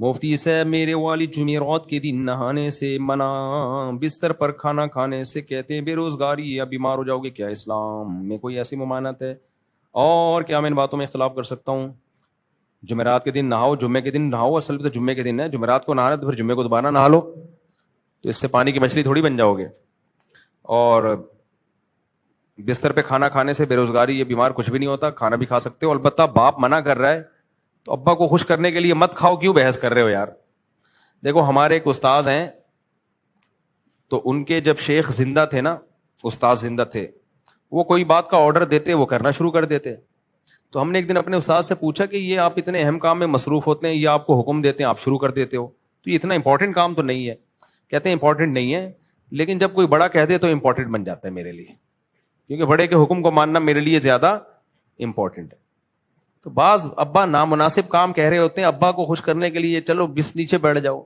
مفتی صاحب میرے والد جمعرات کے دن نہانے سے منع، بستر پر کھانا کھانے سے کہتے ہیں بے روزگاری یا بیمار ہو جاؤ گے، کیا اسلام میں کوئی ایسی ممانعت ہے؟ اور کیا میں ان باتوں میں اختلاف کر سکتا ہوں؟ جمعرات کے دن نہاؤ، جمعے کے دن نہاؤ، اصل میں تو جمعے کے دن ہے، جمعرات کو نہانا تو پھر جمعے کو دوبارہ نہا لو، تو اس سے پانی کی مچھلی تھوڑی بن جاؤ گے۔ اور بستر پہ کھانا کھانے سے بے روزگاری یا بیمار کچھ بھی نہیں ہوتا، کھانا بھی کھا سکتے ہو، البتہ باپ منع کر رہا ہے تو ابا کو خوش کرنے کے لیے مت کھاؤ، کیوں بحث کر رہے ہو یار؟ دیکھو ہمارے ایک استاذ ہیں، تو ان کے جب شیخ زندہ تھے نا، استاد زندہ تھے، وہ کوئی بات کا آرڈر دیتے وہ کرنا شروع کر دیتے۔ تو ہم نے ایک دن اپنے استاد سے پوچھا کہ یہ آپ اتنے اہم کام میں مصروف ہوتے ہیں، یہ آپ کو حکم دیتے ہیں آپ شروع کر دیتے ہو، تو یہ اتنا امپورٹنٹ کام تو نہیں ہے؟ کہتے ہیں امپورٹنٹ نہیں ہے، لیکن جب کوئی بڑا کہہ دے تو امپورٹنٹ بن جاتا ہے میرے لیے، کیونکہ بڑے کے حکم کو ماننا میرے لیے زیادہ امپورٹنٹ ہے۔ تو بعض ابا نامناسب کام کہہ رہے ہوتے ہیں، ابا کو خوش کرنے کے لیے چلو بس نیچے بیٹھ جاؤ،